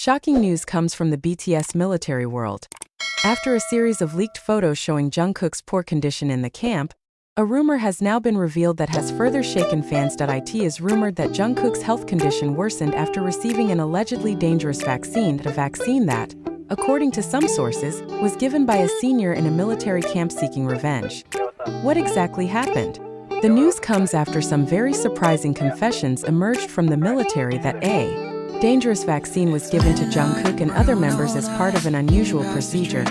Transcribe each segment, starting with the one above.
Shocking news comes from the BTS military world. After a series of leaked photos showing Jungkook's poor condition in the camp, a rumor has now been revealed that has further shaken fans. It is rumored that Jungkook's health condition worsened after receiving an allegedly dangerous vaccine, a vaccine that, according to some sources, was given by a senior in a military camp seeking revenge. What exactly happened? The news comes after some very surprising confessions emerged from the military that a dangerous vaccine was given to Jungkook and other members as part of an unusual procedure.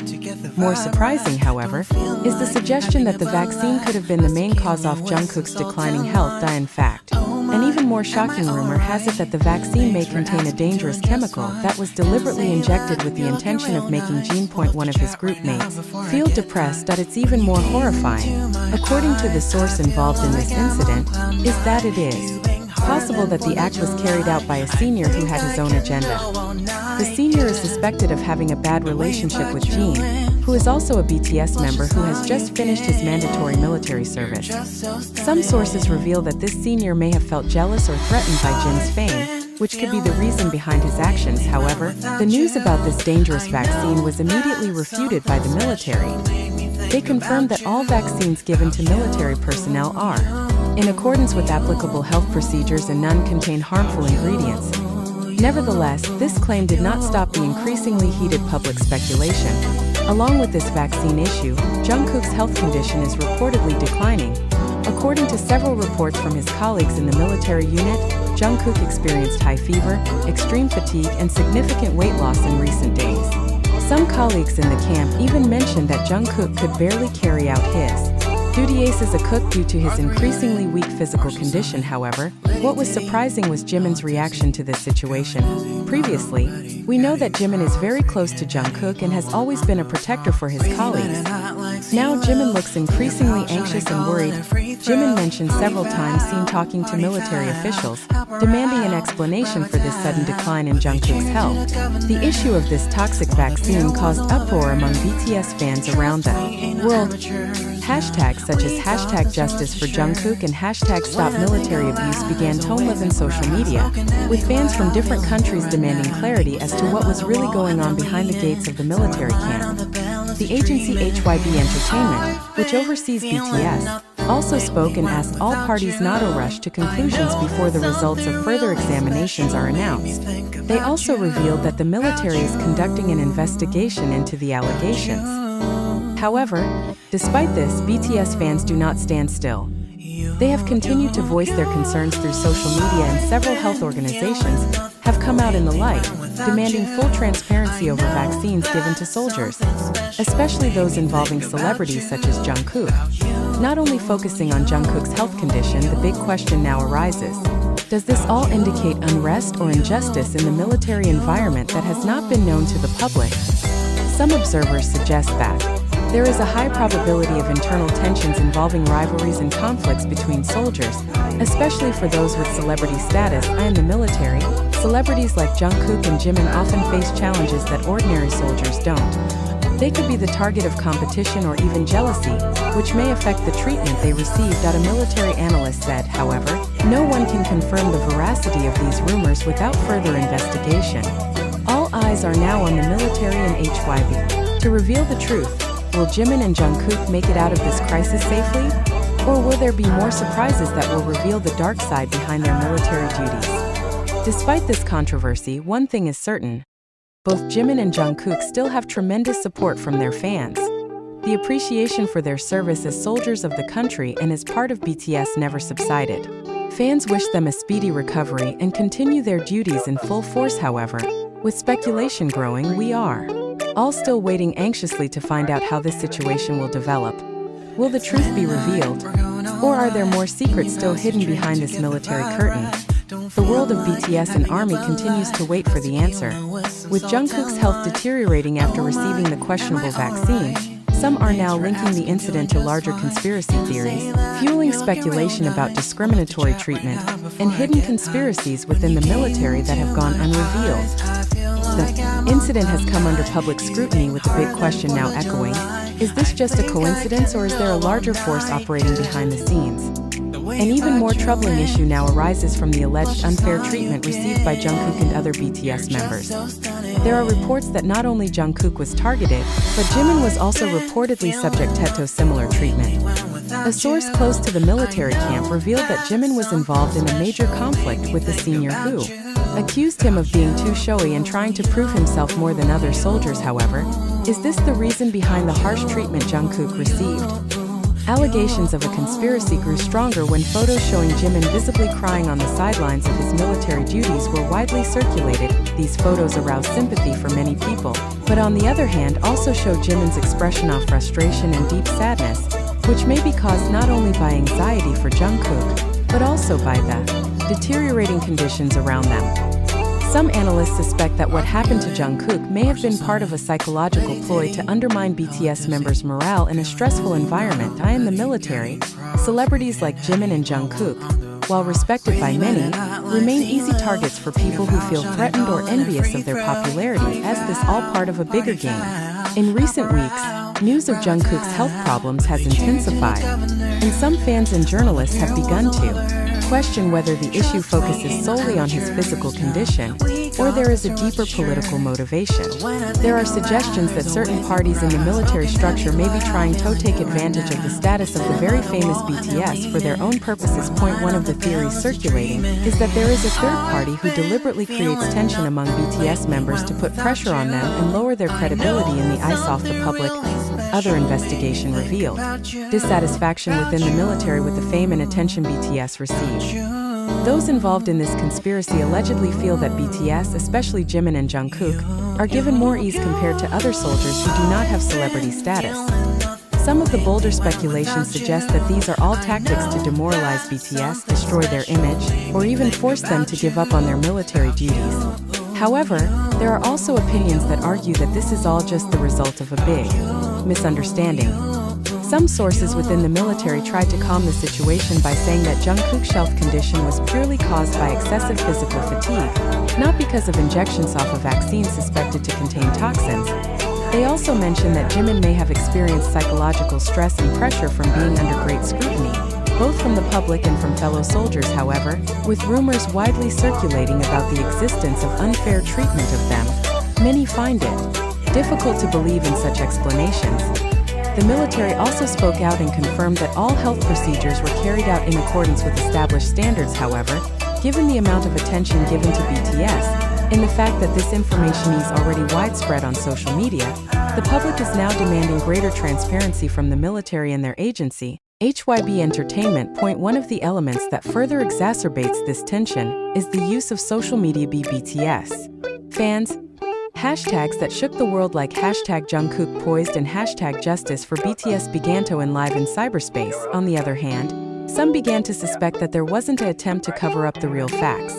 More surprising, however, is the suggestion that the vaccine could have been the main cause of Jungkook's declining health. In fact, an even more shocking rumor has it that the vaccine may contain a dangerous chemical that was deliberately injected with the intention of making Jimin, one of his group mates, feel depressed. It's even more horrifying, according to the source involved in this incident, is that it is possible that the act was carried out by a senior who had his own agenda. The senior is suspected of having a bad relationship with Jimin, who is also a BTS member who has just finished his mandatory military service. Some sources reveal that this senior may have felt jealous or threatened by Jin's fame, which could be the reason behind his actions. However, the news about this dangerous vaccine was immediately refuted by the military. They confirmed that all vaccines given to military personnel are in accordance with applicable health procedures and none contain harmful ingredients. Nevertheless, this claim did not stop the increasingly heated public speculation. Along with this vaccine issue, Jungkook's health condition is reportedly declining. According to several reports from his colleagues in the military unit, Jungkook experienced high fever, extreme fatigue, and significant weight loss in recent days. Some colleagues in the camp even mentioned that Jungkook could barely carry out his duties as a cook due to his increasingly weak physical condition. However, what was surprising was Jimin's reaction to this situation. Previously, we know that Jimin is very close to Jungkook and has always been a protector for his colleagues. Now Jimin looks increasingly anxious and worried. Jimin mentioned several times seen talking to military officials, demanding an explanation for this sudden decline in Jungkook's health. The issue of this toxic vaccine caused uproar among BTS fans around the world. Hashtags such as #Justice for Jungkook and #Stop Military Abuse began to live in social media, with fans from different countries demanding clarity as to what was really going on behind the gates of the military camp. The agency HYB Entertainment, which oversees BTS, also spoke and asked all parties not to rush to conclusions before the results of further examinations are announced. They also revealed that the military is conducting an investigation into the allegations. However, despite this, BTS fans do not stand still. They have continued to voice their concerns through social media, and several health organizations have come out in the light, demanding full transparency over vaccines given to soldiers, especially those involving celebrities such as Jungkook. Not only focusing on Jungkook's health condition, the big question now arises: does this all indicate unrest or injustice in the military environment that has not been known to the public? Some observers suggest that there is a high probability of internal tensions involving rivalries and conflicts between soldiers, especially for those with celebrity status. In the military, celebrities like Jungkook and Jimin often face challenges that ordinary soldiers don't. They could be the target of competition or even jealousy, which may affect the treatment they receive. A military analyst said, however, no one can confirm the veracity of these rumors without further investigation. All eyes are now on the military and HYB to reveal the truth. Will Jimin and Jungkook make it out of this crisis safely? Or will there be more surprises that will reveal the dark side behind their military duties? Despite this controversy, one thing is certain: both Jimin and Jungkook still have tremendous support from their fans. The appreciation for their service as soldiers of the country and as part of BTS never subsided. Fans wish them a speedy recovery and continue their duties in full force. However, with speculation growing, we are all still waiting anxiously to find out how this situation will develop. Will the truth be revealed? Or are there more secrets still hidden behind this military curtain? The world of BTS and ARMY continues to wait for the answer. With Jungkook's health deteriorating after receiving the questionable vaccine, some are now linking the incident to larger conspiracy theories, fueling speculation about discriminatory treatment and hidden conspiracies within the military that have gone unrevealed. The incident has come under public scrutiny, with the big question now echoing: is this just a coincidence, or is there a larger force operating behind the scenes? An even more troubling issue now arises from the alleged unfair treatment received by Jungkook and other BTS members. There are reports that not only Jungkook was targeted, but Jimin was also reportedly subject to similar treatment. A source close to the military camp revealed that Jimin was involved in a major conflict with the senior who accused him of being too showy and trying to prove himself more than other soldiers. However, is this the reason behind the harsh treatment Jungkook received? Allegations of a conspiracy grew stronger when photos showing Jimin visibly crying on the sidelines of his military duties were widely circulated. These photos aroused sympathy for many people, but on the other hand also show Jimin's expression of frustration and deep sadness, which may be caused not only by anxiety for Jungkook, but also by the deteriorating conditions around them. Some analysts suspect that what happened to Jungkook may have been part of a psychological ploy to undermine BTS members' morale in a stressful environment. In the military, celebrities like Jimin and Jungkook, while respected by many, remain easy targets for people who feel threatened or envious of their popularity, as this all part of a bigger game. In recent weeks, news of Jungkook's health problems has intensified, and some fans and journalists have begun to question whether the issue focuses solely on his physical condition, or there is a deeper political motivation. There are suggestions that certain parties in the military structure may be trying to take advantage of the status of the very famous BTS for their own purposes. One of the theories circulating is that there is a third party who deliberately creates tension among BTS members to put pressure on them and lower their credibility in the eyes of the public. Other investigation revealed dissatisfaction within the military with the fame and attention BTS received. Those involved in this conspiracy allegedly feel that BTS, especially Jimin and Jungkook, are given more ease compared to other soldiers who do not have celebrity status. Some of the bolder speculations suggest that these are all tactics to demoralize BTS, destroy their image, or even force them to give up on their military duties. However, there are also opinions that argue that this is all just the result of a big misunderstanding. Some sources within the military tried to calm the situation by saying that Jungkook's health condition was purely caused by excessive physical fatigue, not because of injections of a vaccine suspected to contain toxins. They also mentioned that Jimin may have experienced psychological stress and pressure from being under great scrutiny, both from the public and from fellow soldiers. However, with rumors widely circulating about the existence of unfair treatment of them, many find it difficult to believe in such explanations. The military also spoke out and confirmed that all health procedures were carried out in accordance with established standards. However, given the amount of attention given to BTS, and the fact that this information is already widespread on social media, the public is now demanding greater transparency from the military and their agency, HYB Entertainment. One of the elements that further exacerbates this tension is the use of social media by BTS fans. Hashtags that shook the world like hashtag Jungkook poised and hashtag justice for BTS began to enliven in cyberspace. On the other hand, some began to suspect that there wasn't an attempt to cover up the real facts.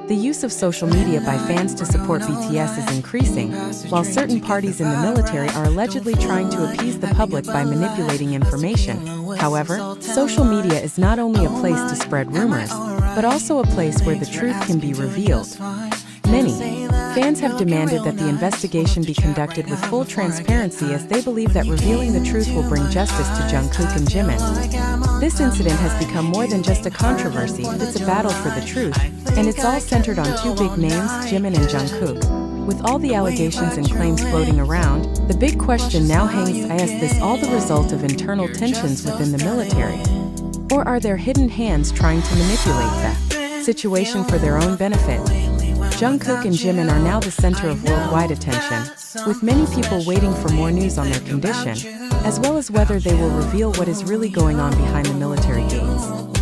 The use of social media by fans to support BTS is increasing, while certain parties in the military are allegedly trying to appease the public by manipulating information. However, social media is not only a place to spread rumors, but also a place where the truth can be revealed. Many fans have demanded that the investigation be conducted with full transparency, as they believe that revealing the truth will bring justice to Jungkook and Jimin. This incident has become more than just a controversy, it's a battle for the truth, and it's all centered on two big names, Jimin and Jungkook. With all the allegations and claims floating around, the big question now hangs: is this all the result of internal tensions within the military? Or are there hidden hands trying to manipulate the situation for their own benefit? Jungkook and Jimin are now the center of worldwide attention, with many people waiting for more news on their condition, as well as whether they will reveal what is really going on behind the military gates.